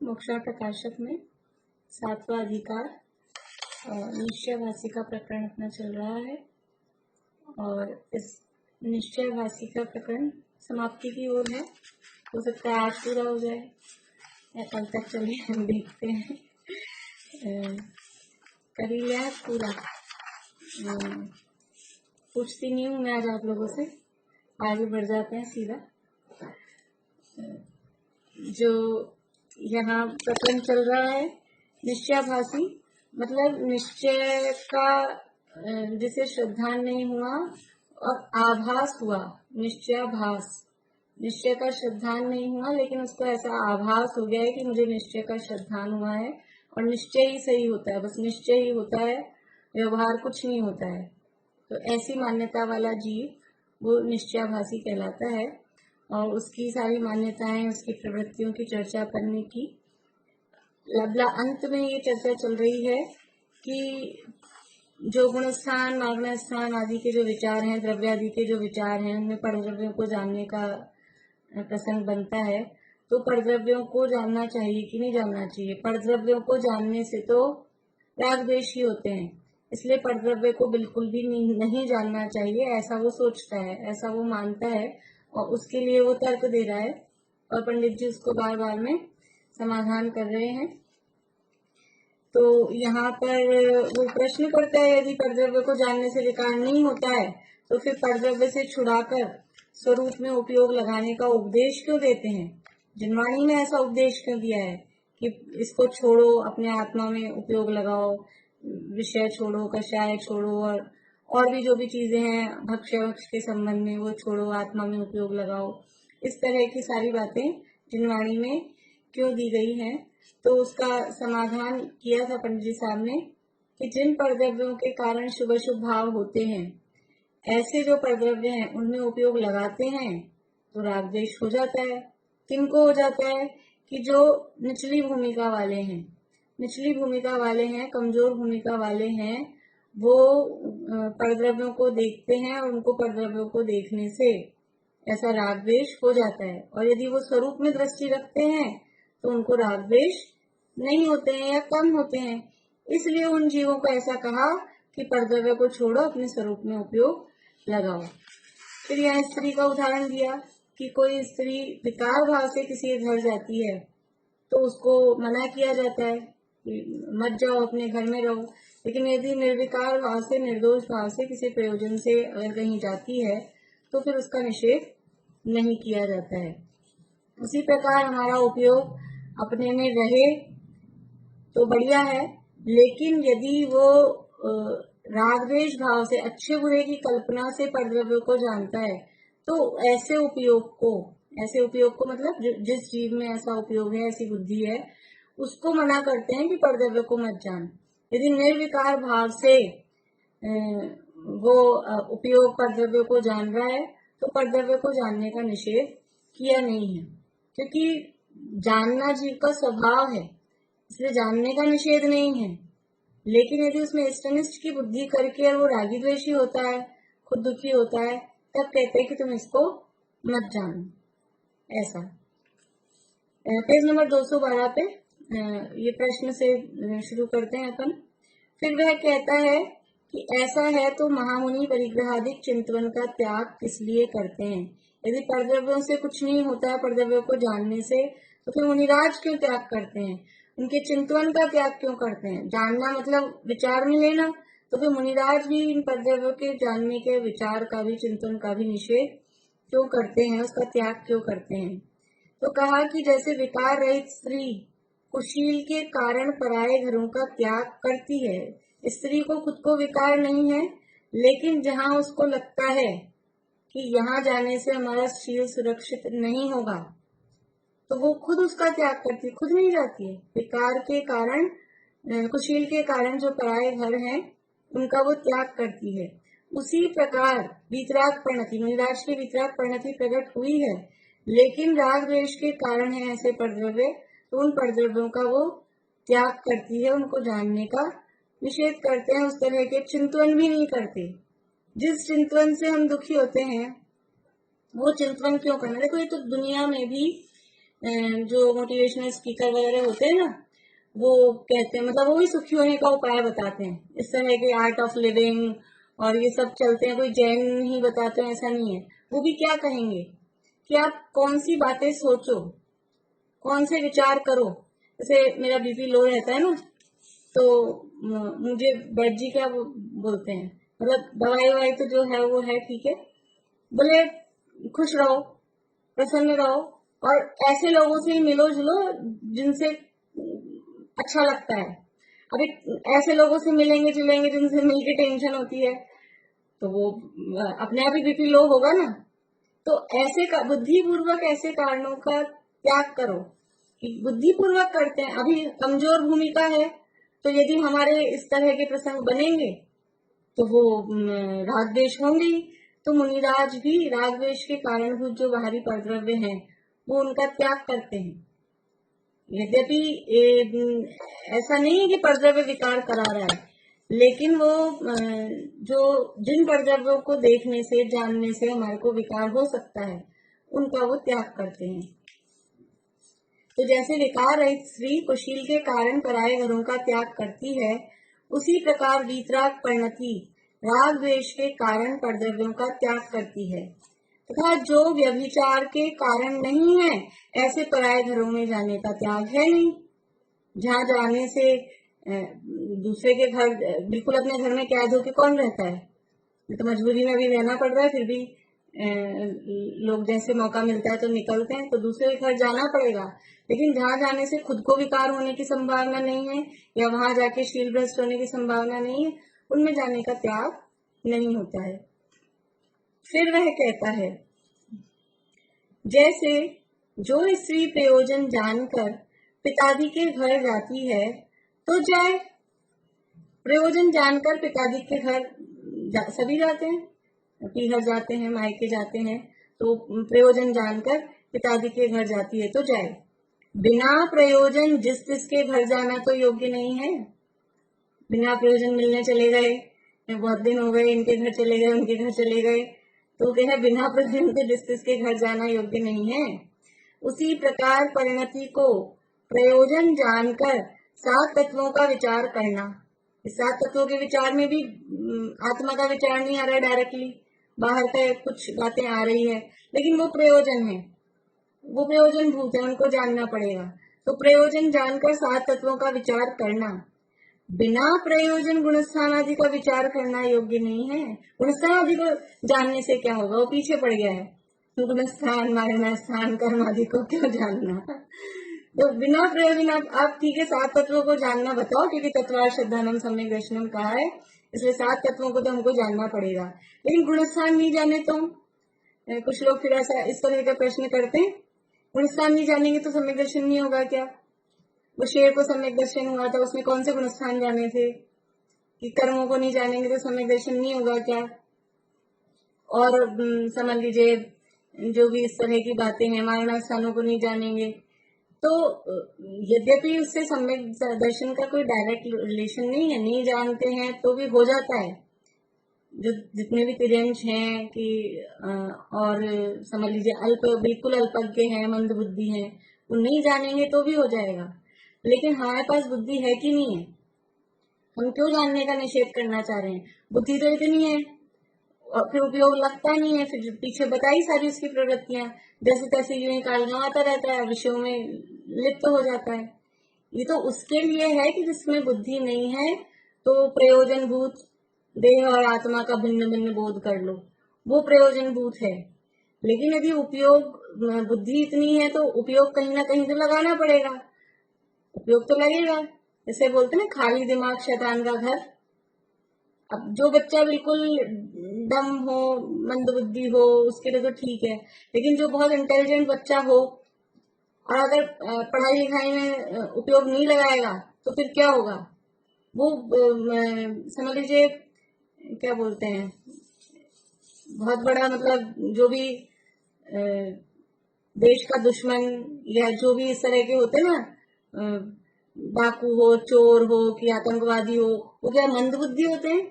मोक्षार्थ प्रकाशक में 7वां अधिकार निश्चयभाषी का प्रकरण अपना चल रहा है और इस निश्चयभाषी का प्रकरण समाप्ति की ओर है। हो सकता है आज पूरा हो जाए या कल तक चलिए हम देखते हैं। कर ही लिया पूरा। पूछती नहीं हूँ मैं आज आप लोगों से, आगे बढ़ जाते हैं सीधा। जो यहाँ प्रकरण चल रहा है निश्चयभाषी, मतलब निश्चय का जिसे श्रद्धा नहीं हुआ और आभास हुआ, निश्चयाभास। निश्चय का श्रद्धान नहीं हुआ लेकिन उसको ऐसा आभास हो गया है कि मुझे निश्चय का श्रद्धान हुआ है और निश्चय ही सही होता है, बस निश्चय ही होता है, व्यवहार कुछ नहीं होता है। तो ऐसी मान्यता वाला जीव वो निश्चयाभासी कहलाता है। और उसकी सारी मान्यताएं, उसकी प्रवृत्तियों की चर्चा करने की अंत में ये चर्चा चल रही है कि जो गुणस्थान, मागणस्थान आदि के जो विचार हैं, द्रव्य आदि के जो विचार हैं, उनमें परद्रव्यों को जानने का प्रसंग बनता है। तो परद्रव्यों को जानना चाहिए कि नहीं जानना चाहिए? परद्रव्यों को जानने से तो राग द्वेष ही होते हैं, इसलिए परद्रव्य को बिल्कुल भी नहीं जानना चाहिए, ऐसा वो सोचता है, ऐसा वो मानता है और उसके लिए वो तर्क दे रहा है और पंडित जी उसको बार बार में समाधान कर रहे हैं। तो यहाँ पर वो प्रश्न करता है, यदि परद्रव्य को जानने से विकार नहीं होता है तो फिर परद्रव्य से छुड़ाकर स्वरूप में उपयोग लगाने का उपदेश क्यों देते हैं? जिनवाणी में ऐसा उपदेश क्यों दिया है कि इसको छोड़ो, अपने आत्मा में उपयोग लगाओ, विषय छोड़ो, कषाय छोड़ो और भी जो भी चीजें हैं भक्ष्य के संबंध में वो छोड़ो, आत्मा में उपयोग लगाओ। इस तरह की सारी बातें जिनवाणी में क्यों दी गई हैं? तो उसका समाधान किया था पंडित जी साहब ने कि जिन परद्रव्यों के कारण शुभ शुभ भाव होते हैं, ऐसे जो परद्रव्य हैं उनमें उपयोग लगाते हैं तो राग द्वेष हो जाता है। किनको हो जाता है? कि जो निचली भूमिका वाले हैं, निचली भूमिका वाले हैं, कमजोर भूमिका वाले हैं, वो परद्रव्यों को देखते हैं और उनको परद्रव्यों को देखने से ऐसा राग द्वेष हो जाता है। और यदि वो स्वरूप में दृष्टि रखते हैं तो उनको राग द्वेष नहीं होते हैं या कम होते हैं। इसलिए उन जीवों को ऐसा कहा कि परद्रव्य को छोड़ो, अपने स्वरूप में उपयोग लगाओ। फिर यहाँ स्त्री का उदाहरण दिया कि कोई स्त्री विकार भाव से किसी के घर जाती है तो उसको मना किया जाता है कि मत जाओ, अपने घर में रहो। लेकिन यदि निर्विकार भाव से, निर्दोष भाव से, किसी प्रयोजन से अगर कहीं जाती है तो फिर उसका निषेध नहीं किया जाता है। उसी प्रकार हमारा उपयोग अपने में रहे तो बढ़िया है, लेकिन यदि वो राग द्वेष भाव से अच्छे बुरे की कल्पना से परद्रव्य को जानता है तो ऐसे उपयोग को मतलब जिस जीव में ऐसा उपयोग है, ऐसी बुद्धि है, उसको मना करते हैं कि परद्रव्य को मत जान। यदि निर्विकार भाव से वो उपयोग परद्रव्य को जान रहा है तो परद्रव्य को जानने का निषेध किया नहीं है, क्योंकि जानना जीव का स्वभाव है, इसलिए जानने का निषेध नहीं है। लेकिन यदि उसमें इष्टनिष्ठ की बुद्धि करके वो रागी द्वेषी होता है, खुद दुखी होता है, तब कहते हैं कि तुम इसको मत जानो। ऐसा पेज नंबर 212 पे ये प्रश्न से शुरू करते हैं अपन। फिर वह कहता है कि ऐसा है तो महामुनि परिग्रहादिक चिंतन का त्याग किस लिए करते हैं? यदि परद्रव्यों से कुछ नहीं होता है, परद्रव्यों को जानने से, तो फिर मुनिराज क्यों त्याग करते हैं? उनके चिंतन का त्याग क्यों करते हैं? जानना मतलब विचार में लेना, तो फिर मुनिराज भी इन परद्रव्यों के जानने के विचार का भी, चिंतन का भी निषेध क्यों करते हैं, उसका त्याग क्यों करते हैं? तो कहा कि जैसे विकार रहित स्त्री कुशील के कारण पराये घरों का त्याग करती है। स्त्री को खुद को विकार नहीं है, लेकिन जहां उसको लगता है कि यहाँ जाने से हमारा शील सुरक्षित नहीं होगा, तो वो खुद उसका त्याग करती है, खुद नहीं जाती है। विकार के कारण, कुशील के कारण जो पराये घर हैं, उनका वो त्याग करती है। उसी प्रकार वीतराग परिणति, मुनिराज की वीतराग परिणति प्रकट हुई है, लेकिन राग द्वेष के कारण है ऐसे परद्रव्य, तो उन परद्रव्यों का वो त्याग करती है, उनको जानने का निषेध करते हैं, उस तरह के चिंतन भी नहीं करते। जिस चिंतन से हम दुखी होते हैं वो चिंतन क्यों करना? देखो, ये तो दुनिया में भी जो मोटिवेशनल स्पीकर वगैरह होते हैं ना, वो कहते हैं, मतलब वो भी सुखी होने का उपाय बताते हैं। इस तरह के आर्ट ऑफ लिविंग और ये सब चलते हैं, कोई जैन ही बताते हैं, ऐसा नहीं है। वो भी क्या कहेंगे कि आप कौन सी बातें सोचो, कौन से विचार करो। जैसे मेरा बीपी लो रहता है ना, तो मुझे बैठ जी क्या बोलते हैं, मतलब दवाई ववाई तो जो है वो है, ठीक है, बोले खुश रहो, प्रसन्न रहो, और ऐसे लोगों से मिलो जुलो जिनसे अच्छा लगता है। अभी ऐसे लोगों से मिलेंगे जुलेंगे जिनसे मिलके टेंशन होती है, तो वो अपने आप ही बीपी लो होगा ना। तो ऐसे का बुद्धिपूर्वक ऐसे कारणों का त्याग करो कि बुद्धिपूर्वक करते हैं। अभी कमजोर भूमिका है, तो यदि हमारे इस तरह के प्रसंग बनेंगे तो वो राग द्वेष होंगे। तो मुनिराज भी राग द्वेष के कारणभूत जो बाहरी परद्रव्य हैं वो उनका त्याग करते हैं। यद्यपि ऐसा नहीं है कि परद्रव्य विकार करा रहा है, लेकिन वो जो जिन परद्रव्यों को देखने से, जानने से हमारे को विकार हो सकता है, उनका वो त्याग करते हैं। तो जैसे विकार रहित स्त्री कुशील के कारण पराये घरों का त्याग करती है, उसी प्रकार वीतराग परिणति राग द्वेष के कारण परद्रव्यों का त्याग करती है, तथा जो व्यभिचार के कारण नहीं है, ऐसे पराये घरों में जाने का त्याग है नहीं। जहाँ जाने से दूसरे के घर, बिल्कुल अपने घर में कैद होके कौन रहता है? तो मजबूरी में भी रहना पड़ रहा है, फिर भी लोग जैसे मौका मिलता है तो निकलते हैं, तो दूसरे के घर जाना पड़ेगा। लेकिन जहाँ जाने से खुद को विकार होने की संभावना नहीं है, या वहां जाके शील भ्रष्ट होने की संभावना नहीं है, उनमें जाने का त्याग नहीं होता है। फिर वह कहता है, जैसे जो स्त्री प्रयोजन जानकर पिताजी के घर जाती है तो जाए। प्रयोजन जानकर पिताजी के घर सभी जाते हैं, पीहर जाते हैं, मायके जाते हैं, तो प्रयोजन जानकर पिताजी के घर जाती है तो जाए। बिना प्रयोजन जिस जिसके घर जाना तो योग्य नहीं है। बिना प्रयोजन मिलने चले गए, बहुत दिन हो गए, इनके घर चले गए, उनके घर चले गए, तो क्या है, बिना प्रयोजन के जिस जिसके घर जाना योग्य नहीं है। उसी प्रकार परिणति को प्रयोजन जानकर 7 तत्वों का विचार करना। इस 7 तत्वों के विचार में भी आत्मा का विचार नहीं आ रहा है डायरेक्टली, बाहर का कुछ बातें आ रही है, लेकिन वो प्रयोजन है, वो प्रयोजन भूत है, उनको जानना पड़ेगा। तो प्रयोजन जानकर 7 तत्वों का विचार करना। बिना प्रयोजन गुणस्थान आदि का विचार करना योग्य नहीं है। गुणस्थान आदि को जानने से क्या होगा, वो पीछे पड़ गया है। गुणस्थान, मारणस्थान, कर्म आदि को क्यों जानना? तो बिना प्रयोजन आप ठीक है 7 तत्वों को जानना बताओ, क्योंकि तत्वार श्रद्धानम सम्यक दर्शनम कहा है, इसलिए 7 तत्वों को तो हमको जानना पड़ेगा। लेकिन गुणस्थान नहीं जाने तो कुछ लोग फिर ऐसा इस तरह का प्रश्न करते हैं, गुणस्थान नहीं जानेंगे तो सम्यक दर्शन नहीं होगा क्या? वो शेर को सम्यक दर्शन हुआ था, उसने कौन से गुणस्थान जाने थे? कि कर्मों को नहीं जानेंगे तो सम्यक दर्शन नहीं होगा क्या? और समझ लीजिए जो भी इस तरह की बातें हैं, मारना स्थानों को नहीं जानेंगे तो यद्यपि उससे सम्यक दर्शन का कोई डायरेक्ट रिलेशन नहीं है, नहीं जानते हैं तो भी हो जाता है। जो जितने भी तिर्यंश हैं कि और समझ लीजिए अल्प, बिल्कुल अल्पज्ञ हैं, मंद बुद्धि हैं, वो नहीं जानेंगे तो भी हो जाएगा। लेकिन हमारे पास बुद्धि है कि नहीं है? हम क्यों जानने का निषेध करना चाह रहे हैं? बुद्धि तो इतनी है और फिर उपयोग लगता नहीं है, फिर पीछे बताई सारी उसकी प्रवृत्तियां, जैसे तैसे यूं ही काल गंवाता रहता है, विषयों में लिप्त हो जाता है। ये तो उसके लिए है कि जिसमें बुद्धि नहीं है तो प्रयोजन भूत देह और आत्मा का भिन्न भिन्न बोध कर लो, वो प्रयोजन भूत है। लेकिन यदि उपयोग बुद्धि इतनी है तो उपयोग कहीं ना कहीं तो लगाना पड़ेगा, उपयोग तो लगेगा। जैसे बोलते ना खाली दिमाग शैतान का घर। अब जो बच्चा बिल्कुल डम हो, मंद बुद्धि हो, उसके लिए तो ठीक है, लेकिन जो बहुत इंटेलिजेंट बच्चा हो और अगर पढ़ाई लिखाई में उपयोग नहीं लगाएगा तो फिर क्या होगा? वो समझ लीजिए क्या बोलते हैं, बहुत बड़ा मतलब जो भी देश का दुश्मन या जो भी इस तरह के होते ना, डाकू हो, चोर हो कि आतंकवादी हो, वो क्या मंद बुद्धि होते हैं?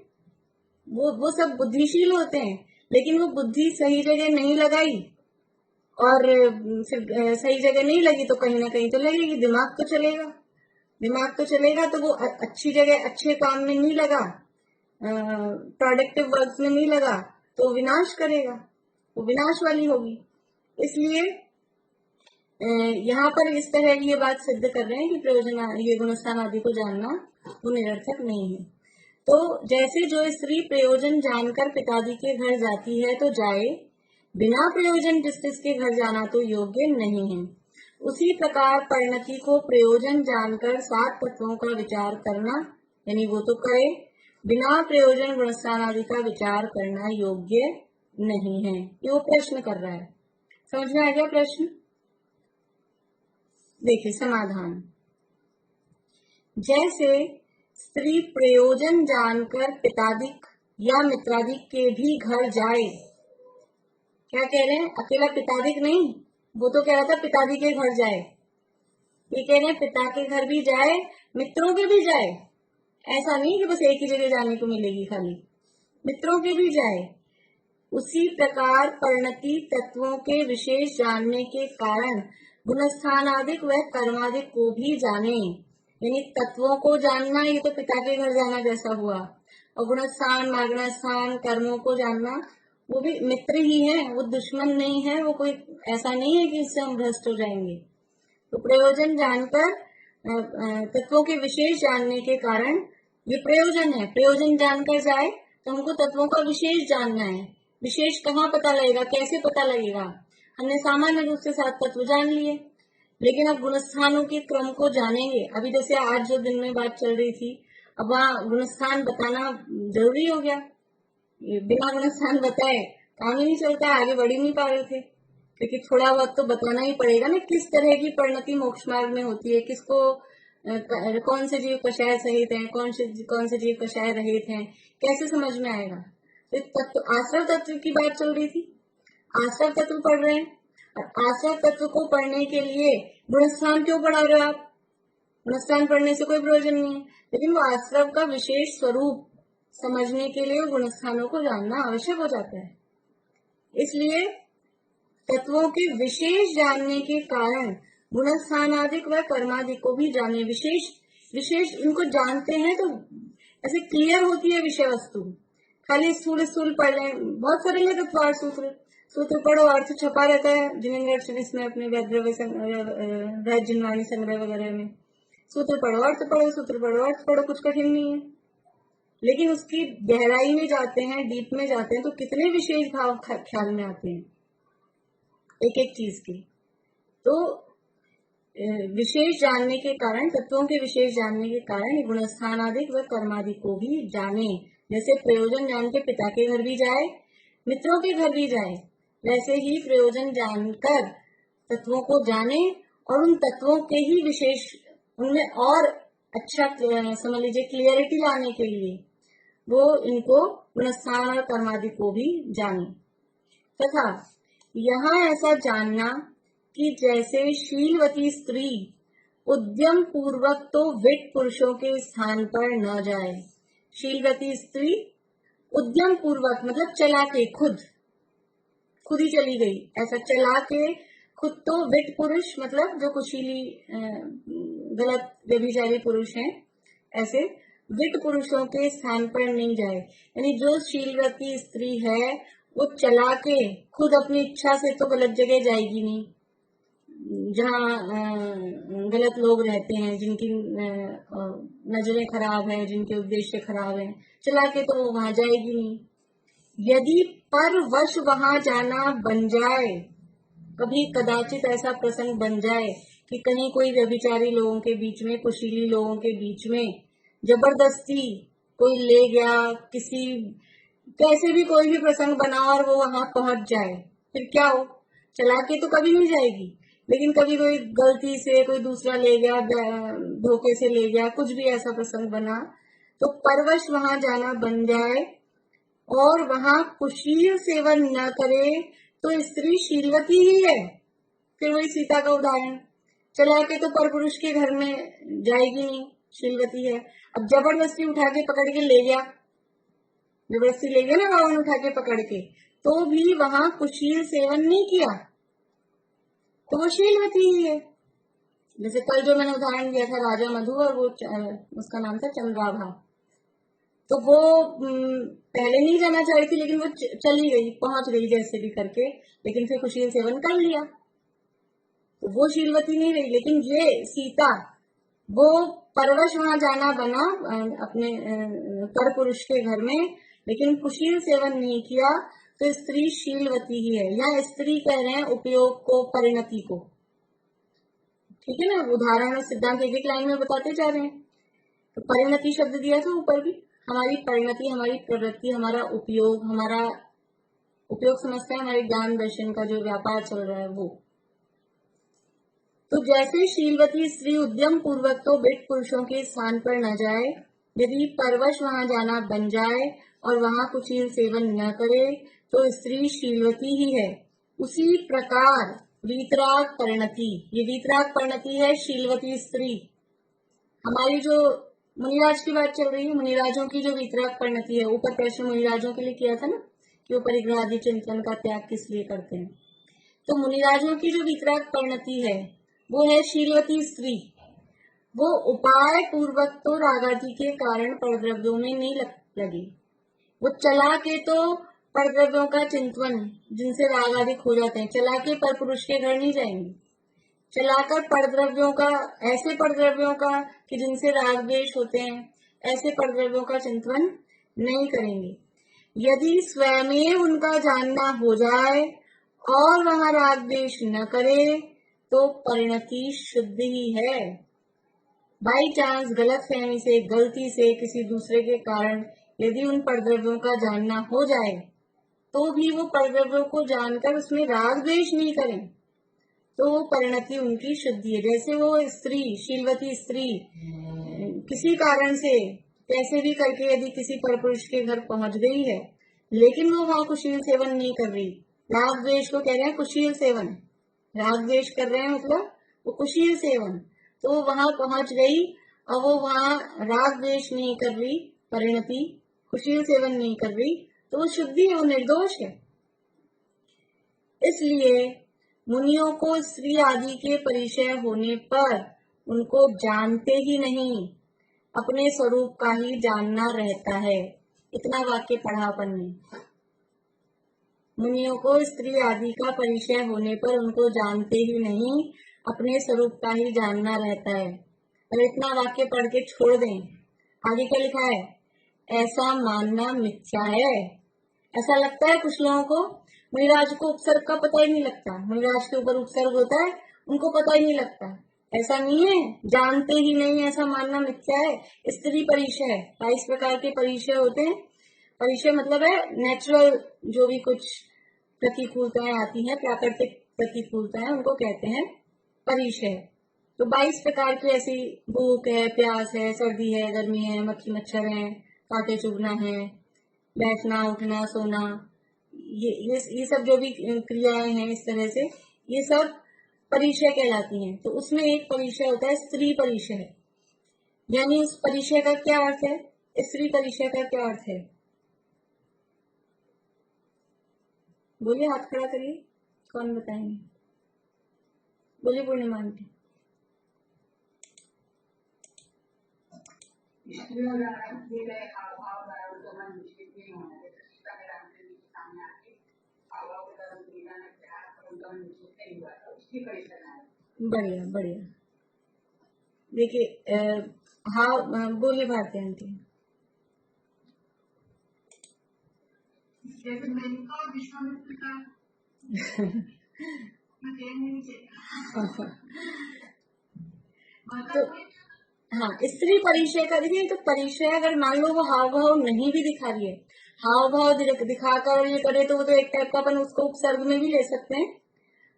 वो सब बुद्धिशील होते हैं, लेकिन वो बुद्धि सही जगह नहीं लगाई और फिर सही जगह नहीं लगी तो कहीं ना कहीं तो लगेगी, दिमाग तो चलेगा, दिमाग तो चलेगा तो वो अच्छी जगह अच्छे काम में नहीं लगा, प्रोडक्टिव वर्क में नहीं लगा तो विनाश करेगा, वो विनाश वाली होगी। इसलिए यहाँ पर इस तरह ये बात सिद्ध कर रहे हैं कि प्रयोजन ये गुणस्थान आदि को जानना वो निरर्थक नहीं है। तो जैसे जो स्त्री प्रयोजन जानकर पिताजी के घर जाती है तो जाए, बिना प्रयोजन जिस जिसके घर जाना तो योग्य नहीं है, उसी प्रकार परिणति को प्रयोजन जानकर 7 तत्वों का विचार करना, यानी वो तो करे, बिना प्रयोजन गुणस्थान आदि का विचार करना योग्य नहीं है। ये वो प्रश्न कर रहा है। समझ में आ गया प्रश्न? देखिए समाधान। जैसे स्त्री प्रयोजन जानकर पितादिक या मित्रादिक के भी घर जाए, क्या कह रहे हैं? अकेला पितादिक नहीं, वो तो कह रहा था पितादी के घर जाए, ये कह रहे हैं पिता के घर भी जाए, मित्रों के भी जाए। ऐसा नहीं कि बस एक ही जगह जाने को मिलेगी, खाली मित्रों के भी जाए। उसी प्रकार परिणति तत्वों के विशेष जानने के कारण गुणस्थानादिक व कर्मादिक को भी जाने, यानी तत्वों को जानना ये तो पिता के घर जाना जैसा हुआ, और गुणस्थान मार्गणस्थान कर्मों को जानना वो भी मित्र ही है, वो दुश्मन नहीं है, वो कोई ऐसा नहीं है कि इससे हम भ्रष्ट हो जाएंगे। तो प्रयोजन जानकर तत्वों के विशेष जानने के कारण ये प्रयोजन है, प्रयोजन जानकर जाए तो हमको तत्वों का विशेष जानना है। विशेष कहाँ पता लगेगा, कैसे पता लगेगा? हमने सामान्य रूप से 7 तत्व जान लिए, लेकिन अब गुणस्थानों के क्रम को जानेंगे। अभी जैसे आज जो दिन में बात चल रही थी, अब वहाँ गुणस्थान बताना जरूरी हो गया, बिना गुणस्थान बताए काम ही नहीं चलता, आगे बढ़ ही नहीं पा रहे थे, क्योंकि थोड़ा बहुत तो बताना ही पड़ेगा ना किस तरह की परिणति मोक्ष मार्ग में होती है, किसको कौन से जीव कषाय सहित हैं, कौन से जीव कषाय रहित हैं, कैसे समझ में आएगा? तो तत्व आश्रव तत्व की बात चल रही थी, आश्रव तत्व पढ़ रहे हैं, और आश्रव तत्व को पढ़ने के लिए गुणस्थान क्यों पढ़ा रहे हो आप? गुणस्थान पढ़ने से कोई प्रयोजन नहीं है, लेकिन वो आश्रव का विशेष स्वरूप समझने के लिए गुणस्थानों को जानना आवश्यक हो जाता है। इसलिए तत्वों के विशेष जानने के कारण गुणस्थानादिक व कर्मादिक को भी जाने, विशेष विशेष इनको जानते हैं तो ऐसे क्लियर होती है विषय वस्तु। खाली स्थूल स्थूल पढ़ रहे हैं, बहुत सारे हैं तत्वार सूत्र, सूत्र पढ़ो, अर्थ छपा रहता है जिनेन्द्र में अपने वैद्य जिनवाणी संग्रह वगैरह में, सूत्र पढ़ो अर्थ पढ़ो, सूत्र पढ़ो अर्थ पढ़ो, कुछ कठिन नहीं है। लेकिन उसकी गहराई में जाते हैं, डीप में जाते हैं तो कितने विशेष भाव ख्याल में आते हैं एक एक चीज की। तो विशेष जानने के कारण, तत्वों के विशेष जानने के कारण गुणस्थानादिक व कर्मादिक को भी जाने। जैसे प्रयोजन जान के पिता के घर भी जाए, मित्रों के घर भी जाए, वैसे ही प्रयोजन जानकर तत्वों को जाने और उन तत्वों के ही विशेष, उनमें और अच्छा समझ लीजिए क्लियरिटी लाने के लिए वो इनको गुणस्थान और कर्मादि को भी जाने। तथा यहाँ ऐसा जानना कि जैसे शीलवती स्त्री उद्यम पूर्वक तो विट पुरुषों के स्थान पर न जाए। शीलवती स्त्री उद्यम पूर्वक मतलब चला के, खुद ही चली गई, ऐसा चला के खुद तो विट पुरुष मतलब जो कुशीली गलत व्यभिचारी पुरुष हैं, ऐसे विट पुरुषों के स्थान पर नहीं जाए। यानी जो शीलवती स्त्री है वो चला के खुद अपनी इच्छा से तो गलत जगह जाएगी नहीं, जहाँ गलत लोग रहते हैं, जिनकी नजरें खराब है, जिनके उद्देश्य खराब है, चला के तो वो वहां जाएगी नहीं। यदि पर वश वहां जाना बन जाए, कभी कदाचित ऐसा प्रसंग बन जाए कि कहीं कोई व्यभिचारी लोगों के बीच में, कुशीली लोगों के बीच में जबरदस्ती कोई ले गया, किसी कैसे भी कोई भी प्रसंग बना और वो वहां पहुंच जाए, फिर क्या हो? चला के तो कभी नहीं जाएगी, लेकिन कभी कोई गलती से कोई दूसरा ले गया, धोखे से ले गया, कुछ भी ऐसा प्रसंग बना तो परवश वहां जाना बन जाए और वहां कुशील सेवन न करे तो स्त्री शीलवती ही है। फिर वही सीता का उदाहरण, चला के तो परपुरुष के घर में जाएगी नहीं, शीलवती है। अब जबरदस्ती उठा के पकड़ के ले गया, जबरदस्ती ले गया ना रावण उठा के पकड़ के, तो भी वहां कुशील सेवन नहीं किया तो वो शीलवती ही है। जैसे कल जो मैंने उदाहरण दिया था राजा मधु और वो उसका नाम था चंद्राभा, तो वो पहले नहीं जाना चाह रही थी, लेकिन वो चली गई, पहुंच गई जैसे भी करके, लेकिन फिर कुशील सेवन कर लिया तो वो शीलवती नहीं रही। लेकिन ये सीता वो परवश वहां जाना बना अपने पर पुरुष के घर में, लेकिन कुशील सेवन नहीं किया तो स्त्री शीलवती ही है। या स्त्री कह रहे हैं उपयोग को, परिणति को, ठीक है ना, उदाहरण और सिद्धांत एक एक लाइन में बताते जा रहे हैं। तो परिणति शब्द दिया था ऊपर भी, हमारी परिणति, हमारी प्रवृत्ति, हमारा उपयोग, हमारा उपयोग समझते हैं हमारे ज्ञान दर्शन का जो व्यापार चल रहा है वो। तो जैसे शीलवती स्त्री उद्यम पूर्वक तो विट पुरुषों के स्थान पर न जाए, यदि परवश वहां जाना बन जाए और वहां कुशील सेवन न करे तो स्त्री शीलवती ही है। उसी प्रकार वीतराग परिणति, ये वीतराग परिणति है शीलवती स्त्री। हमारी जो मुनिराज की बात चल रही है, मुनिराजों की जो वीतराग परिणति है, ऊपर प्रश्न मुनिराजों के लिए किया था ना कि वो परिग्रह आदि चिंतन का त्याग किस लिए करते हैं। तो मुनिराजों की जो वीतराग परिणति है वो है शीलवती स्त्री। वो उपाय पूर्वक तो रागादि के कारण परद्रव्यों में नहीं लगी, वो चला के तो परद्रव्यों का चिंतन जिनसे रागादि हो जाते हैं, चला के पर पुरुष के घर नहीं जाएंगे, चलाकर परद्रव्यों का, ऐसे परद्रव्यों का कि जिनसे राग द्वेष होते हैं, ऐसे परद्रव्यों का चिंतन नहीं करेंगे। यदि स्वयं उनका जानना हो जाए और वहां राग द्वेष न करे तो परिणति शुद्ध ही है। बाई चांस, गलत फहमी से, गलती से, किसी दूसरे के कारण यदि उन परद्रव्यों का जानना हो जाए तो भी वो परद्रव्यों को जानकर उसमें राग द्वेष नहीं करें तो वो परिणति उनकी शुद्धि है। जैसे वो स्त्री, शीलवती स्त्री किसी कारण से कैसे भी करके यदि किसी परपुरुष के घर पहुंच गई है, लेकिन वो वहां कुशील सेवन नहीं कर रही, राग द्वेष को कह रहे हैं कुशील सेवन, राग द्वेष कर रहे हैं मतलब वो कुशील सेवन, तो वो वहां पहुंच गई और वो वहां राग द्वेष नहीं कर रही, परिणति कुशील सेवन नहीं कर रही, तो वो शुद्धि है, वो निर्दोष है। इसलिए मुनियों को स्त्री आदि के परिचय होने पर उनको जानते ही नहीं, अपने स्वरूप का ही जानना रहता है। इतना वाक्य पढ़ा अपन ने, मुनियों को स्त्री आदि का परिचय होने पर उनको जानते ही नहीं, अपने स्वरूप का ही जानना रहता है। और इतना वाक्य पढ़ के छोड़ दें, आगे क्या लिखा है, ऐसा मानना मिथ्या है। ऐसा लगता है कुछ लोगों को, मुनिराज को उपसर्ग का पता ही नहीं लगता, मुनिराज के ऊपर उपसर्ग होता है उनको पता ही नहीं लगता, ऐसा नहीं है, जानते ही नहीं ऐसा मानना मिथ्या है। स्त्री परिचय है, 22 प्रकार के परिचय होते हैं। परिचय मतलब है नेचुरल, जो भी कुछ प्रतिकूलताएं आती हैं, प्राकृतिक प्रतिकूलताएं, उनको कहते हैं परिचय। तो 22 प्रकार की ऐसी, भूख है, प्यास है, सर्दी है, गर्मी है, मक्खी मच्छर है, कांटे चुभना है, बैठना उठना सोना, ये सब जो भी क्रियाएं हैं इस तरह से, ये सब परिचय कहलाती हैं। तो उसमें एक परिचय होता है स्त्री परिचय। यानी उस परिचय का क्या अर्थ है, स्त्री परिचय का क्या अर्थ है? बोलिए, हाथ खड़ा करिए, कौन बताएंगे? बोलिए पूर्णिमा आंटी। बढ़िया बढ़िया। देखिए, हाँ बोलिए भारती आंटी। तो हाँ, स्त्री परिचय का देखिए, तो परिचय अगर मान लो वो हाव भाव नहीं भी दिखा रही है, हाव भाव दिखाकर ये करे, तो वो तो एक टाइप का अपन उसको उपसर्ग में भी ले सकते हैं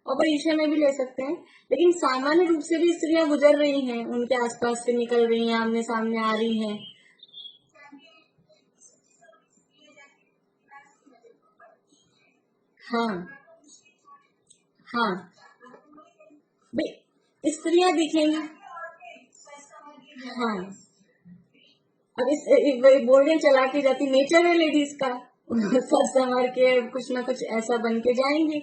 और परिचय में भी ले सकते हैं। लेकिन सामान्य रूप से भी स्त्रियां गुजर रही हैं, उनके आसपास से निकल रही हैं, आमने सामने आ रही हैं। हाँ हाँ भाई, स्त्रियां दिखेंगी। हाँ, अब इस बोल रहे चला के जाती, नेचर है लेडीज का सब संवर के कुछ ना कुछ ऐसा बन के जाएंगी।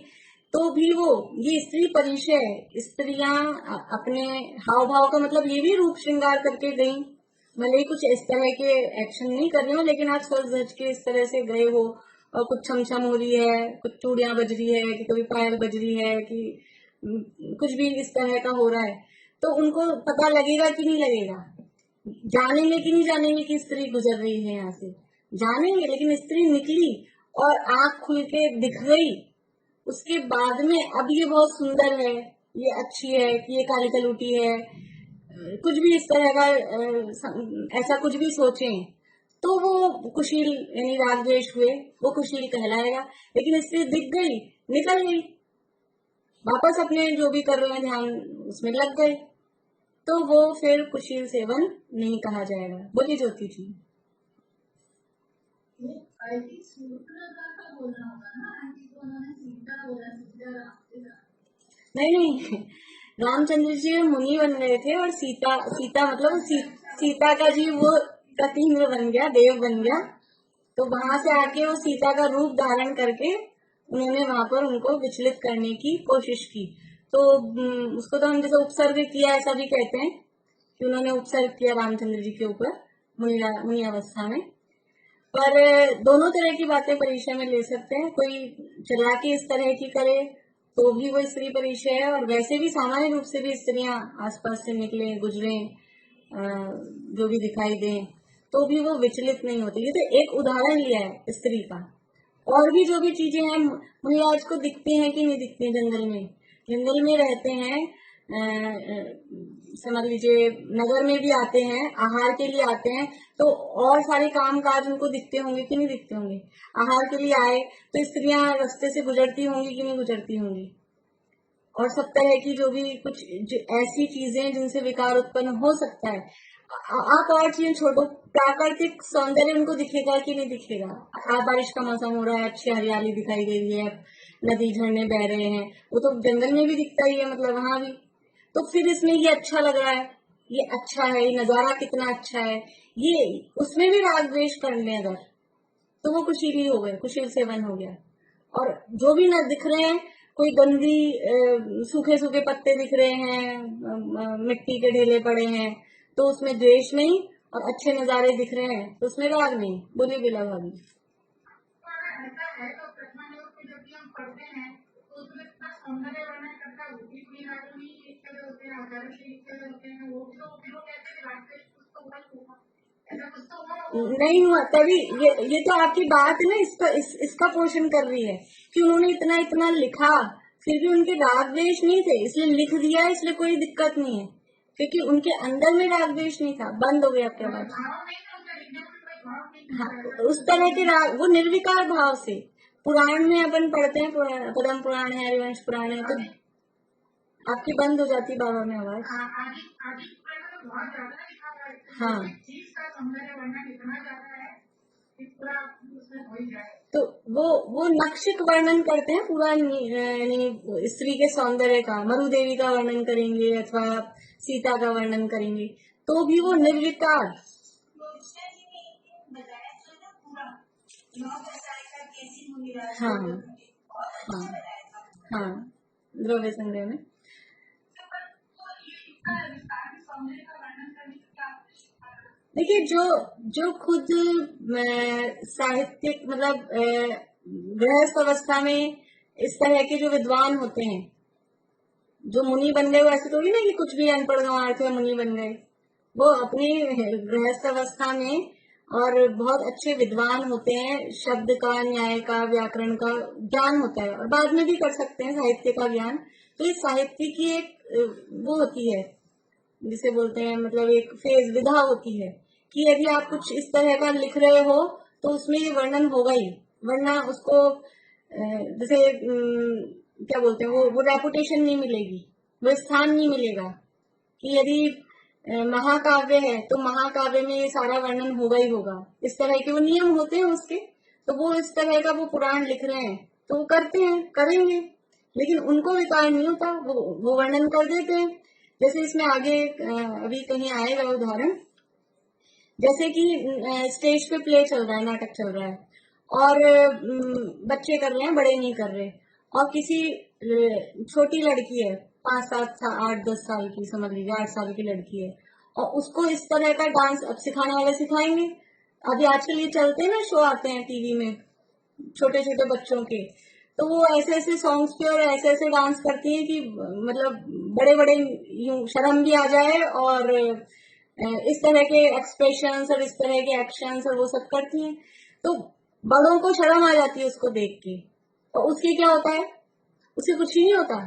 तो भी वो, ये स्त्री परिचय है। स्त्रियां अपने हाव भाव का मतलब ये भी रूप श्रृंगार करके गई, भले ही कुछ इस तरह के एक्शन नहीं कर रही हो, लेकिन आप सज धज के इस तरह से गए हो, और कुछ छमछम हो रही है, कुछ चूड़ियां बज रही है, कि कभी पायल बज रही है, कि कुछ भी इस तरह का हो रहा है, तो उनको पता लगेगा कि नहीं लगेगा? जानेंगे कि नहीं जानेंगे कि स्त्री गुजर रही है यहाँ से? जानेंगे। लेकिन स्त्री निकली और आंख खुल के दिख गई, उसके बाद में अब ये बहुत सुंदर है, ये अच्छी है, कि ये काले कलूटी है, कुछ भी इस तरह का ऐसा कुछ भी सोचें, तो वो कुशील, यानी राग द्वेष हुए, वो कुशील कहलाएगा। लेकिन स्त्री दिख गई, निकल गई, वापस अपने जो भी कर रहे हैं ध्यान उसमें लग गए, तो वो फिर कुशील सेवन नहीं कहा जाएगा। बोलिए ज्योति जी। नहीं नहीं, रामचंद्र जी मुनि बन गए थे, और सीता, सीता मतलब सीता का जी वो प्रतिन्द्र बन गया, देव बन गया। तो वहां से आके वो सीता का रूप धारण करके उन्होंने वहां पर उनको विचलित करने की कोशिश की। तो उसको तो हम जैसे उपसर्ग किया ऐसा भी कहते हैं, कि उन्होंने उपसर्ग किया रामचंद्र जी के ऊपर मुनि अवस्था में। पर दोनों तरह की बातें परिचय में ले सकते हैं। कोई चला के इस तरह की करे तो भी वो स्त्री परिचय है, और वैसे भी सामान्य रूप से भी स्त्रियां आसपास से निकले गुजरे, जो भी दिखाई दे, तो भी वो विचलित नहीं होती। ये तो एक उदाहरण लिया है स्त्री का। और भी जो भी चीजें हैं, मुनिराज को दिखती हैं कि नहीं दिखती हैं? जंगल में रहते हैं, समझ लीजिए नगर में भी आते हैं, आहार के लिए आते हैं, तो और सारे काम काज उनको दिखते होंगे कि नहीं दिखते होंगे? आहार के लिए आए तो स्त्रियां रास्ते से गुजरती होंगी कि नहीं गुजरती होंगी? और सब तरह की जो भी कुछ ऐसी चीजें जिनसे विकार उत्पन्न हो सकता है, आप और चीजें छोड़ो, प्राकृतिक सौंदर्य उनको दिखेगा कि नहीं दिखेगा? बारिश का मौसम हो रहा है, अच्छी हरियाली दिखाई दे रही है, नदी झरने बह रहे हैं, वो तो जंगल में भी दिखता ही है, मतलब वहां भी। तो फिर इसमें ये अच्छा लग रहा है, ये अच्छा है, ये नजारा कितना अच्छा है, ये उसमें भी राग द्वेष कर ले अगर, तो वो कुशीली हो गए, कुशील सेवन हो गया। और जो भी न दिख रहे हैं, कोई गंदी सूखे सूखे पत्ते दिख रहे हैं, मिट्टी के ढेले पड़े हैं, तो उसमें द्वेष नहीं, और अच्छे नजारे दिख रहे हैं तो उसमें राग नहीं। बोलिए बिला भाभी। नहीं हुआ तभी, ये तो आपकी बात है ना, इसका पोषण कर रही है, कि उन्होंने इतना इतना लिखा, फिर भी उनके राग द्वेष नहीं थे, इसलिए लिख दिया, इसलिए कोई दिक्कत नहीं है, क्योंकि उनके अंदर में राग द्वेष नहीं था। बंद हो गया आपकी आवाज। हाँ, उस तरह के राग, वो निर्विकार भाव से पुराण में अपन पढ़ते हैं, पद्म पुराण है, हरिवंश पुराण है, तो आपकी बंद हो जाती बाबा में आवाज। हाँ, तो वो नक्षिक वर्णन करते हैं पूरा, यानी स्त्री के सौंदर्य का, मरु देवी का वर्णन करेंगे अथवा सीता का वर्णन करेंगे, तो भी वो निर्विकार। हाँ हाँ हाँ, द्रव्य संग्रह में देखिए, जो खुद साहित्यिक मतलब गृहस्थ अवस्था में इस तरह के जो विद्वान होते हैं, जो मुनि बन गए, वो ऐसे थोड़ी ना कि कुछ भी अनपढ़ गंवार थे मुनि बन गए। वो अपनी गृहस्थ अवस्था में और बहुत अच्छे विद्वान होते हैं, शब्द का, न्याय का, व्याकरण का ज्ञान होता है, और बाद में भी कर सकते हैं साहित्य का ज्ञान। तो ये साहित्य की एक वो होती है, जिसे बोलते हैं मतलब एक फेज, विधा होती है कि यदि आप कुछ इस तरह का लिख रहे हो तो उसमें ये वर्णन होगा ही, वरना उसको जैसे क्या बोलते हैं, वो रेपुटेशन नहीं मिलेगी, वो स्थान नहीं मिलेगा। कि यदि महाकाव्य है तो महाकाव्य में ये सारा वर्णन होगा ही होगा, इस तरह के वो नियम होते हैं उसके। तो वो इस तरह का वो पुराण लिख रहे हैं तो वो करते हैं, करेंगे, लेकिन उनको विकार नहीं होता, वो वर्णन कर देते हैं। जैसे इसमें आगे अभी कहीं आएगा उदाहरण, जैसे कि स्टेज पे प्ले चल रहा है, नाटक चल रहा है, और बच्चे कर रहे हैं, बड़े नहीं कर रहे, और किसी छोटी लड़की है, 5, 7, 8, 10 साल की, समझ लीजिए 8 साल की लड़की है, और उसको इस तरह का डांस अब सिखाने वाले सिखाएंगे। अभी आजकल ये चलते हैं ना, शो आते हैं टीवी में छोटे छोटे बच्चों के, तो वो ऐसे ऐसे सॉन्ग्स पे और ऐसे ऐसे डांस करती हैं कि मतलब बड़े बड़े यूं शर्म भी आ जाए, और इस तरह के एक्सप्रेशंस और इस तरह के एक्शंस और वो सब करती हैं, तो बड़ों को शर्म आ जाती है उसको देख के। और उसकी क्या होता है, उसे कुछ ही नहीं होता,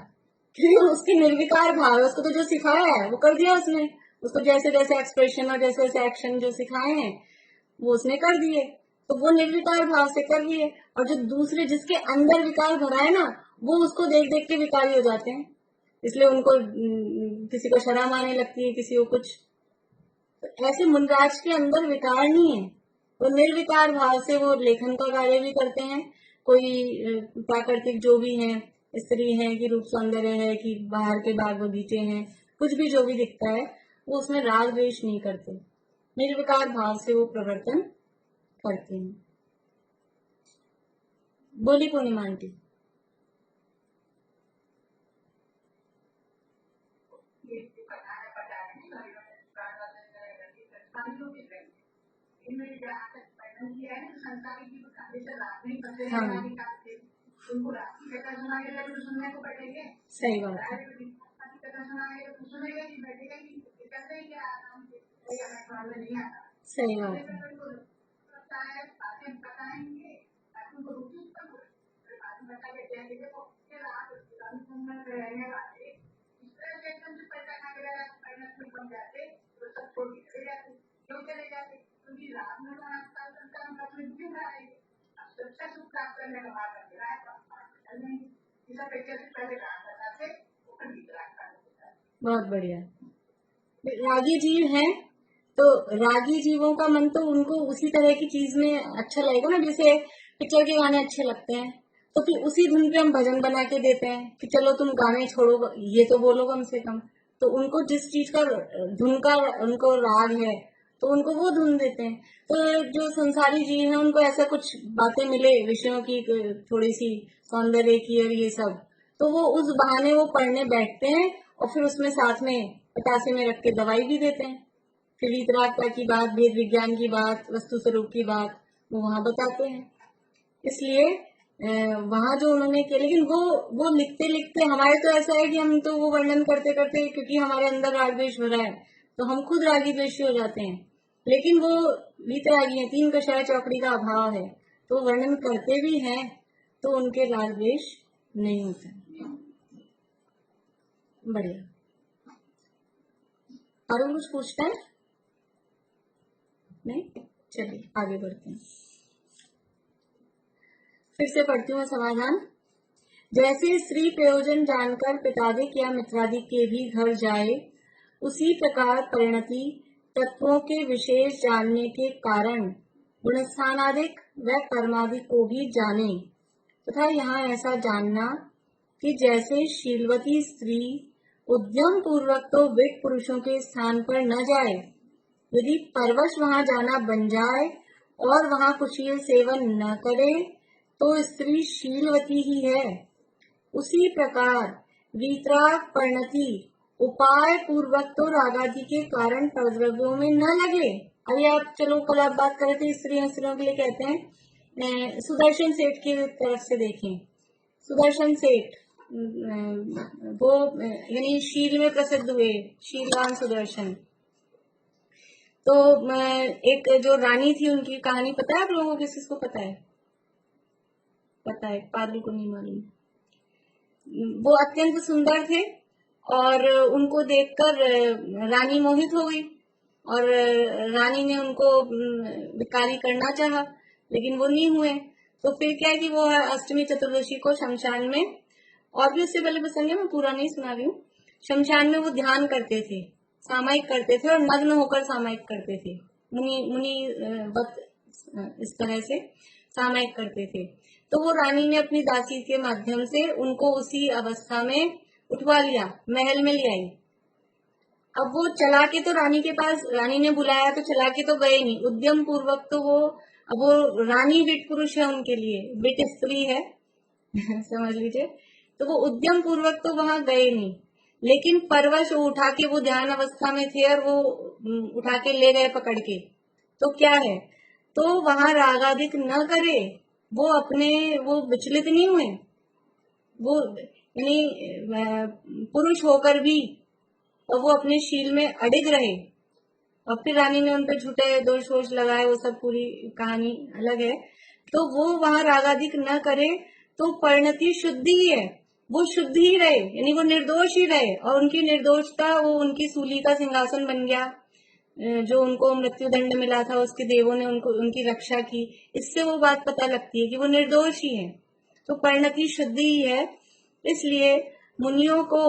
क्योंकि उसकी निर्विकार भाव है, उसको तो जो सिखाया है वो कर दिया उसने, उसको जैसे जैसे एक्सप्रेशन और जैसे जैसे एक्शन जो सिखाए हैं वो उसने कर दिए, तो वो निर्विकार भाव से कर रही है। और जो दूसरे जिसके अंदर विकार भरा है ना, वो उसको देख देख के विकारी हो जाते हैं, इसलिए उनको किसी को शर्म आने लगती है, किसी को कुछ। तो ऐसे मुनराज के अंदर विकार नहीं है, वो निर्विकार भाव से वो लेखन का कार्य भी करते हैं। कोई प्राकृतिक जो भी है, स्त्री है कि रूप सौंदर्य है कि बाहर के बाग बगीचे हैं, कुछ भी जो भी दिखता है वो उसमें राग द्वेष नहीं करते, निर्विकार भाव से वो प्रवर्तन करते हैं। बोली पूर्णिमा आंटी। हाँ, सही बात है, सही बात है। बहुत बढ़िया। रागी जीव हैं, तो रागी जीवों का मन तो उनको उसी तरह की चीज में अच्छा लगेगा ना, जैसे पिक्चर के गाने अच्छे लगते हैं, तो फिर उसी धुन पे हम भजन बना के देते हैं कि चलो तुम गाने छोड़ो, ये तो बोलो कम से कम। तो उनको जिस चीज का धुन का उनको राग है, तो उनको वो धुन देते हैं। तो जो संसारी जीव है उनको ऐसा कुछ बातें मिले विषयों की, थोड़ी सी सौंदर्य की और ये सब, तो वो उस बहाने वो पढ़ने बैठते हैं, और फिर उसमें साथ में पतासे में रख के दवाई भी देते हैं। फिर वीतरागता की बात, भेद विज्ञान की बात, वस्तु स्वरूप की बात वो वहां बताते हैं। इसलिए वहां जो उन्होंने किया, लेकिन वो लिखते लिखते हमारे तो ऐसा है कि हम तो वो वर्णन करते करते, क्योंकि हमारे अंदर राग द्वेष भरा है तो हम खुद रागी द्वेषी हो जाते हैं, लेकिन वो वीतरागी है, 3 कषाय चौकड़ी का अभाव है, तो वर्णन करते भी हैं तो उनके राग द्वेष नहीं होता। बढ़िया। और कुछ पूछना है? नहीं, चलिए आगे बढ़ते हैं। फिर से पढ़ती हूँ समाधान। जैसे स्त्री प्रयोजन जानकर पितादिक या मित्रादिक के भी घर जाए, उसी प्रकार परिणति तत्वों के विशेष जानने के कारण गुणस्थानादिक व कर्मादिक को भी जाने, तथा यहाँ ऐसा जानना कि जैसे शीलवती स्त्री उद्यम पूर्वक तो विट पुरुषों के स्थान पर न जाए, यदि परवश वहां जाना बन जाए और वहां कुशील सेवन न करे तो स्त्री शीलवती ही है। उसी प्रकार वीतराग परिणति उपाय पूर्वक तो रागादि के कारण परद्रव्यों में न लगे। अभी आप चलो कल आप बात कर रहे थे स्त्रियों के लिए कहते हैं, सुदर्शन सेठ की तरफ से देखें। सुदर्शन सेठ वो यानी शील में प्रसिद्ध हुए, शीलवान सुदर्शन। तो एक जो रानी थी उनकी कहानी पता है आप लोगों को? किसको पता है? पता है, पारुल को नहीं मालूम। वो अत्यंत सुंदर थे और उनको देखकर रानी मोहित हो गई और रानी ने उनको विकारी करना चाहा, लेकिन वो नहीं हुए। तो फिर क्या है कि वो अष्टमी चतुर्दशी को शमशान में, और भी उससे पहले प्रसंग है, मैं पूरा नहीं सुना रही हूँ, शमशान में वो ध्यान करते थे, सामायिक करते थे और नग्न होकर सामायिक करते थे। मुनि वक्त इस तरह से सामायिक करते थे। तो वो रानी ने अपनी दासी के माध्यम से उनको उसी अवस्था में उठवा लिया, महल में ले आई। अब वो चला के तो रानी के पास, रानी ने बुलाया तो चला के तो गए नहीं, उद्यम पूर्वक तो वो, अब वो रानी विट पुरुष है उनके लिए, विट स्त्री है समझ लीजिए। तो वो उद्यम पूर्वक तो वहां गए नहीं, लेकिन परवश उठा के, वो ध्यान अवस्था में थे और वो उठा के ले गए पकड़ के। तो क्या है, तो वहां रागादिक न करे, वो अपने, वो विचलित नहीं हुए, वो यानी पुरुष होकर भी और वो अपने शील में अडिग रहे। और फिर रानी ने उनपे झूठे दोष वोष लगाए, वो सब पूरी कहानी अलग है। तो वो वहां रागादिक न करे तो परिणति शुद्धि ही है, वो शुद्ध ही रहे, यानी वो निर्दोष ही रहे। और उनकी निर्दोषता वो उनकी सूली का सिंहासन बन गया, जो उनको मृत्यु दंड मिला था उसके देवों ने उनको, उनकी रक्षा की। इससे वो बात पता लगती है कि वो निर्दोष ही है। तो परिणति शुद्धि ही है। इसलिए मुनियों को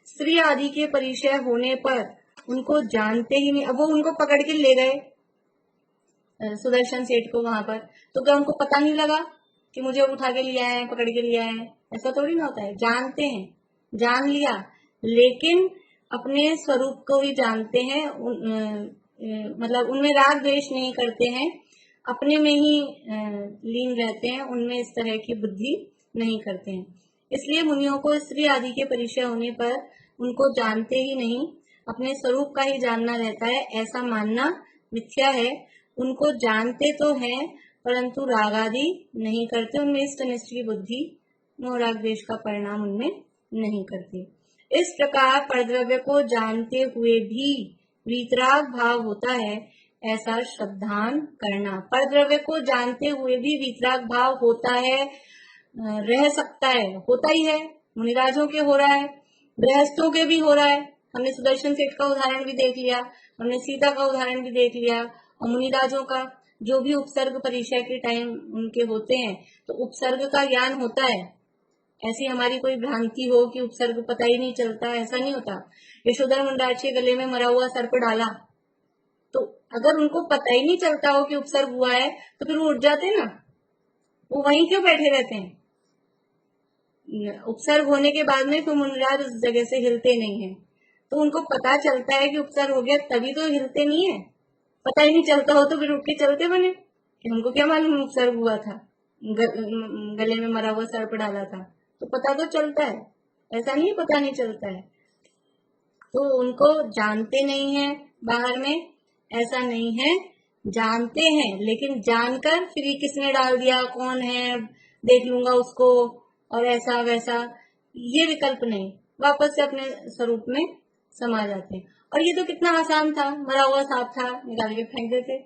स्त्री आदि के परिचय होने पर उनको जानते ही नहीं। अब वो उनको पकड़ के ले गए सुदर्शन सेठ को वहां पर, तो क्या उनको पता नहीं लगा कि मुझे उठा के लिया है, पकड़ के लिया है? ऐसा थोड़ी ना होता है, जानते हैं, जान लिया, लेकिन अपने स्वरूप को ही जानते हैं, मतलब उनमें राग द्वेष नहीं करते हैं, अपने में ही लीन रहते हैं, उनमें इस तरह की बुद्धि नहीं करते हैं। इसलिए मुनियों को स्त्री आदि के परिचय होने पर उनको जानते ही नहीं, अपने स्वरूप का ही जानना रहता है, ऐसा मानना मिथ्या है। उनको जानते तो हैं परंतु राग आदि नहीं करते, उनमें इष्ट अनिष्ट की बुद्धि, मोह राग द्वेष का परिणाम उनमें नहीं करती। इस प्रकार परद्रव्य को जानते हुए भी वीतराग भाव होता है, ऐसा श्रद्धान करना। परद्रव्य को जानते हुए भी वीतराग भाव होता है, रह सकता है, होता ही है। मुनिराजों के हो रहा है, गृहस्थों के भी हो रहा है। हमने सुदर्शन सेठ का उदाहरण भी देख लिया, हमने सीता का उदाहरण भी देख लिया, और मुनिराजों का जो भी उपसर्ग परिचय के टाइम उनके होते हैं, तो उपसर्ग का ज्ञान होता है। ऐसी हमारी कोई भ्रांति हो कि उपसर्ग पता ही नहीं चलता, ऐसा नहीं होता। यशोधर मुंडाज के गले में मरा हुआ सर्प डाला, तो अगर उनको पता ही नहीं चलता हो कि उपसर्ग हुआ है, तो फिर वो उठ जाते ना, वो वहीं क्यों बैठे रहते हैं? उपसर्ग होने के बाद में फिर मुनिराज उस जगह से हिलते नहीं है। तो उनको पता चलता है कि उपसर्ग हो गया, तभी तो हिलते नहीं है। पता ही नहीं चलता हो तो फिर उठ के चलते बने कि हमको क्या मालूम उपसर्ग हुआ था, गले में मरा हुआ सर्प डाला था। तो पता तो चलता है, ऐसा नहीं पता नहीं चलता है। तो उनको जानते नहीं है बाहर में, ऐसा नहीं है, जानते हैं, लेकिन जानकर फिर ये किसने डाल दिया, कौन है, देख लूंगा उसको, और ऐसा वैसा, ये विकल्प नहीं, वापस से अपने स्वरूप में समा जाते हैं। और ये तो कितना आसान था, मरा हुआ सांप था, निकाल के फेंक देते,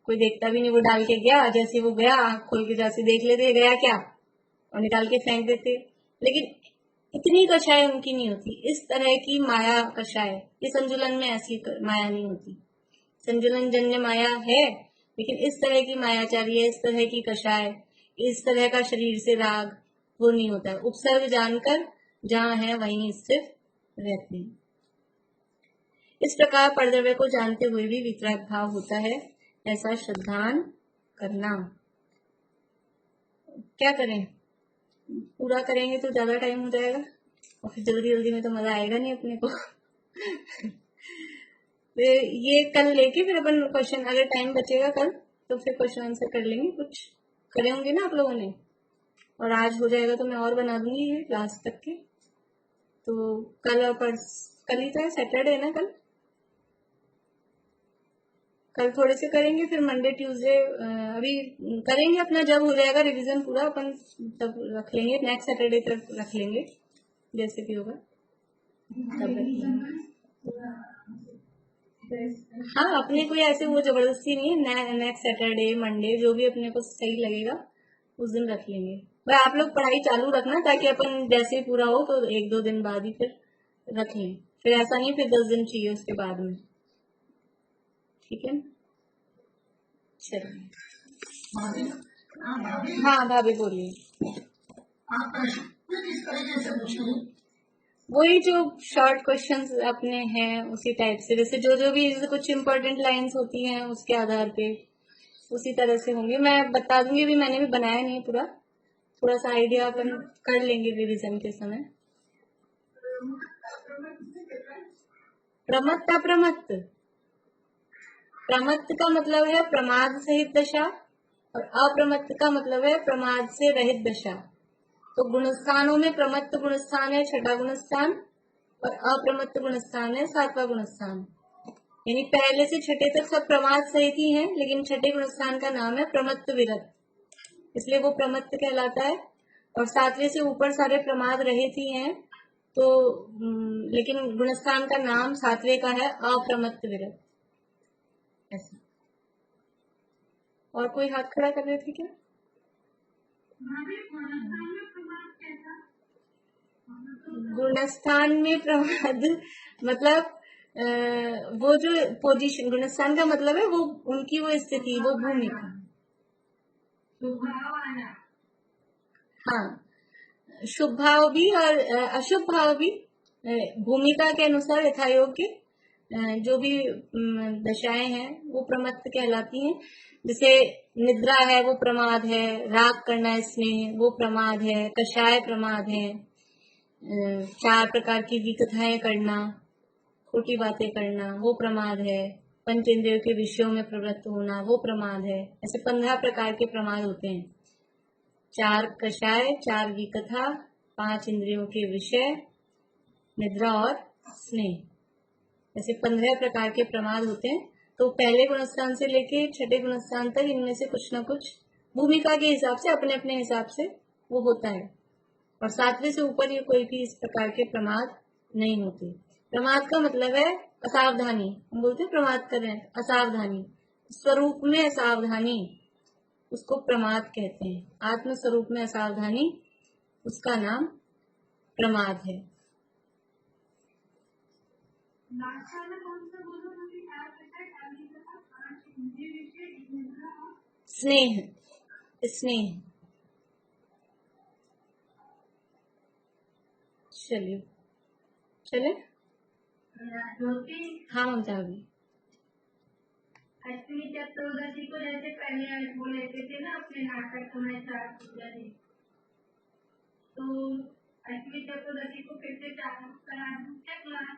कोई देखता भी नहीं, वो डाल के गया, जैसे वो गया आंख खोल के जैसे देख लेते गया क्या, और निकाल के फेंक देते। लेकिन इतनी कषाय उनकी नहीं होती, इस तरह की माया कषाय। ये संजुलन में ऐसी माया नहीं होती। संजुलन जन्य माया है, लेकिन इस तरह की मायाचारी है, इस तरह की कषाय, इस तरह का शरीर से राग, वो नहीं होता है। उपसर्ग जानकर जहां है वहीं स्थिर रहते हैं। इस प्रकार परद्रव्य को जानते हुए भी वितराग भाव होता है, ऐसा श्रद्धान करना। क्या करें, पूरा करेंगे तो ज्यादा टाइम हो जाएगा और फिर जल्दी जल्दी में तो मजा आएगा नहीं अपने को। तो ये कल लेके फिर अपन क्वेश्चन, अगर टाइम बचेगा कल तो फिर क्वेश्चन आंसर कर लेंगे। कुछ करे होंगे ना आप लोगों ने, और आज हो जाएगा तो मैं और बना दूंगी ये लास्ट तक के। तो कल और कल ही तो है, सैटरडे है ना कल थोड़े से करेंगे, फिर मंडे ट्यूसडे अभी करेंगे अपना, जब हो जाएगा रिवीजन पूरा अपन तब रख लेंगे, नेक्स्ट सैटरडे तक रख लेंगे, जैसे भी होगा तब रख लेंगे। हाँ, अपने कोई ऐसे वो जबरदस्ती नहीं है, नेक्स्ट सैटरडे मंडे जो भी अपने को सही लगेगा उस दिन रख लेंगे। भाई आप लोग पढ़ाई चालू रखना, ताकि अपन जैसे ही पूरा हो तो 1-2 दिन बाद ही फिर रख लें, फिर ऐसा नहीं फिर 10 दिन चाहिए उसके बाद में। ठीक है, चलिए। हाँ भाभी बोलिए। वही जो शॉर्ट क्वेश्चंस अपने हैं उसी टाइप से, जैसे जो जो भी कुछ इम्पोर्टेंट लाइंस होती हैं उसके आधार पे उसी तरह से होंगे। मैं बता दूंगी, अभी मैंने भी बनाया नहीं पूरा, थोड़ा सा आइडिया अपन कर लेंगे रिवीजन के समय। प्रमत्त अप्रमत्त, प्रमत्त का मतलब है प्रमाद सहित दशा, और अप्रमत्त का मतलब है प्रमाद से रहित दशा। तो गुणस्थानों में प्रमत्त गुणस्थान है 6वां गुणस्थान, और अप्रमत्त गुणस्थान है 7वां गुणस्थान। यानी पहले से 6ठे तक सब प्रमाद सहित ही है, लेकिन 6ठे गुणस्थान का नाम है प्रमत्त विरत, इसलिए वो प्रमत्त कहलाता है। और 7वें से ऊपर सारे प्रमाद रहित ही हैं, तो लेकिन गुणस्थान का नाम 7वें का है अप्रमत्त विरत। ऐसा। और कोई हाथ खड़ा कर रहे थे क्या? गुणस्थान में प्रमाद मतलब वो जो पोजीशन, गुणस्थान का मतलब है वो उनकी वो स्थिति, वो भूमिका। हाँ, शुभ भाव भी और अशुभ भाव भी भूमिका के अनुसार यथायोग्य जो भी दशाएं हैं वो प्रमत्त कहलाती हैं। जैसे निद्रा है वो प्रमाद है, राग करना स्नेह वो प्रमाद है, कषाय प्रमाद है, 4 प्रकार की विकथाएं करना, खोटी बातें करना वो प्रमाद है, पंचेंद्रियों के विषयों में प्रवृत्त होना वो प्रमाद है। ऐसे 15 प्रकार के प्रमाद होते हैं, 4 कषाय, 4 विकथा, 5 इंद्रियों के विषय, निद्रा और स्नेह। ऐसे 15 प्रकार के प्रमाद होते हैं। तो पहले गुणस्थान से लेके 6ठे गुणस्थान तक इनमें से कुछ ना कुछ भूमिका के हिसाब से अपने अपने हिसाब से वो होता है, और 7वें से ऊपर ये कोई भी इस प्रकार के प्रमाद नहीं होते। प्रमाद का मतलब है असावधानी, हम बोलते हैं प्रमाद कर रहे हैं, असावधानी, स्वरूप में असावधानी उसको प्रमाद कहते हैं। आत्म स्वरूप में असावधानी उसका नाम प्रमाद है। स्नेह, स्नेह। चलिए चले, हाँ ममता भी। अश्विनी चतुर्दशी को जैसे पहले वो लेते थे ना अपने नाटक में 4 पूजा दी, तो अश्विनी चतुर्दशी को फिर से चालू करा दूं क्या क्लास?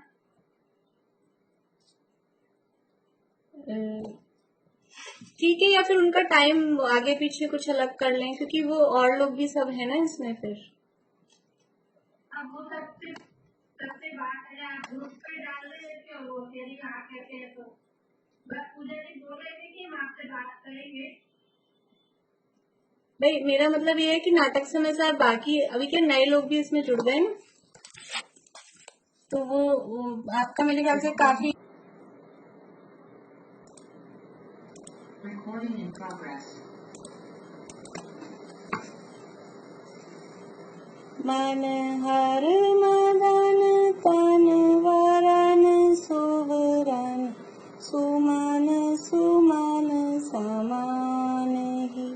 ठीक है, या फिर उनका टाइम आगे पीछे कुछ अलग कर लें, क्योंकि वो और लोग भी सब है ना इसमें। फिर अब वो सबसे बात है, आप ग्रुप पे डाल रहे थे और वो तेरी आके थे, तो बस पूजा जी बोल रहे थे कि हम आपसे बात करेंगे। भाई मेरा मतलब ये है कि नाटक समय से बाकी अभी क्या नए लोग भी इसमें जुड़ गए ना, तो वो आपका मेरे ख्याल से काफी Recording in progress. मन हर मदन तन वरन सुवरन सुमन सुमन समान ही।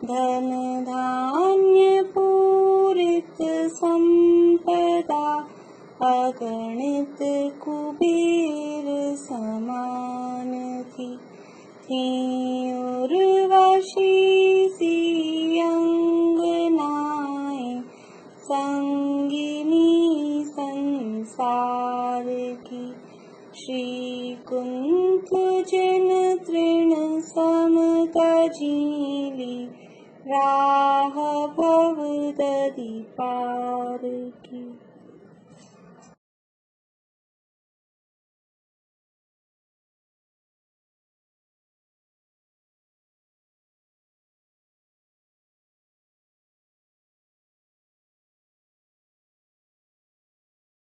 धन धान्य पूरित संपदा अगणित कुबेर समान थी। उर्वशी सी अंगनाएं संगिनी संसार की। श्री कुंत जिन तृण सम तजीली राह भव दधि पार।